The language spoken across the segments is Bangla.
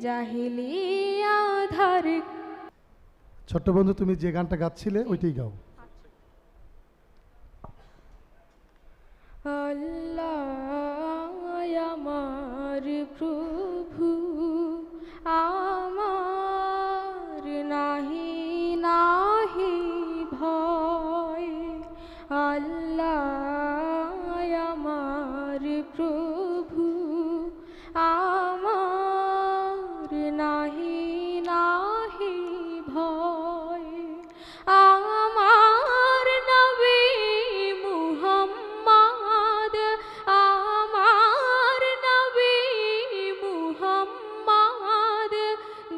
জাহিলিয়া ধার। ছোট্ট বন্ধু, তুমি যে গানটা গাচ্ছিলে ওইটাই গাও। আল্লাহ আমার প্রভু, আমার নাহি নাহি ভয়। আল্লাহ আমার প্রভু, আমার নাহি নাহি ভয়। আমার নবী মুহাম্মদ, আমার নবী মুহাম্মদ,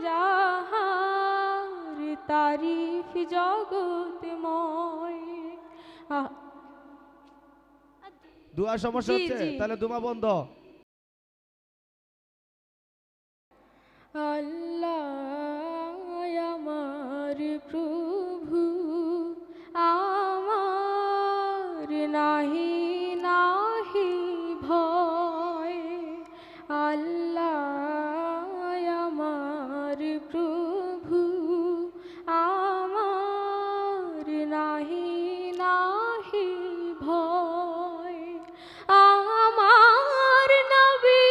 যাহার তারিফ জগৎময়। দুয়া সমস্যা হচ্ছে, তাহলে দুমা বন্ধ। আল্লাহ আমার প্রভু, আমার নাহি নাহি ভয়। আল্লাহ আমার প্রভু, আমার নাহি নাহি ভয়। আমার নবী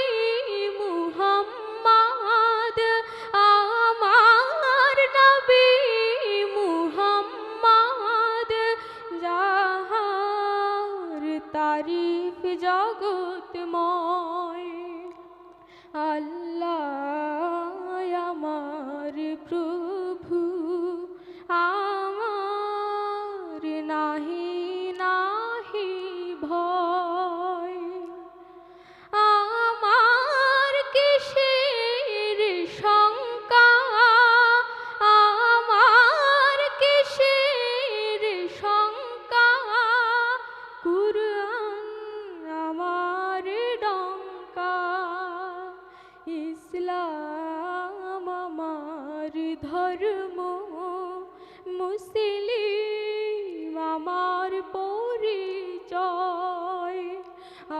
মুহাম্মদ, আমার নবী মুহাম্মদ, যাহার তারিফ জগৎময়। আল্লাহ আমার প্রভু, আমার নাহি নাহি ভয়। আমার কিসের শঙ্কা, আমার কিসের শঙ্কা, কুরআন আমার ডঙ্কা। ইসলাম আমার ধর্ম, মুসলিম আমার পরিচয়।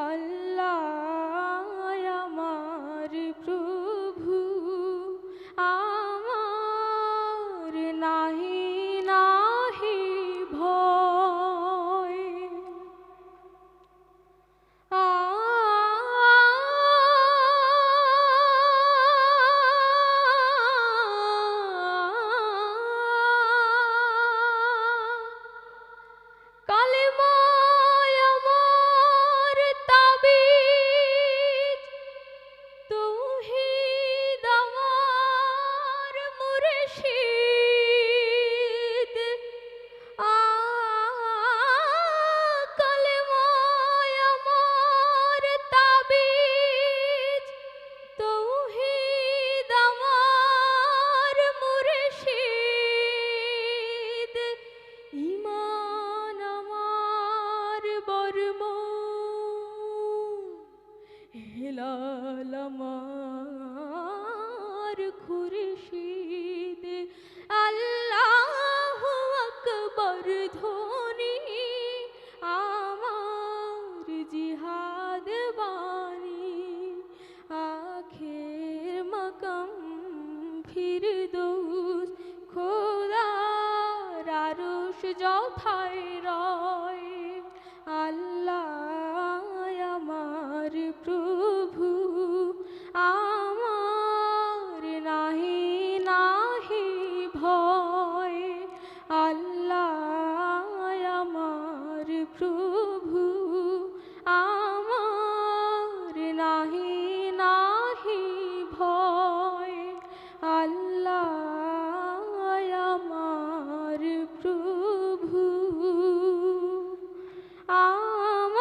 আল্লাহ আমার প্রভু, আমার নাহি নাহি ভয়। কালেমায় আমার তাবিজ, তৌহিদ আমার মুর্শিদ। কালেমায় আমার তাবিজ, তৌহিদ আমার মুর্শিদ। ঈমান আমার বর্ম, হেলাল আমার খুরশিদ। আল্লাহু আকবার ধ্বনি আমার জিহাদ বাণী। আখের মাকাম ফিরদৌস, খোদার আরশ যথায় রয়। আল্লাহ আমার প্রভু, আমার নাহি নাহি ভয়। আল্লাহ আমার প্রভু, আমার নাহি নাহি ভয়। আল্লাহ আমার প্রভু, আমার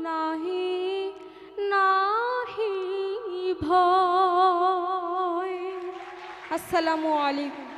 নাহি নাহি ভয়। আসসালামু আলাইকুম।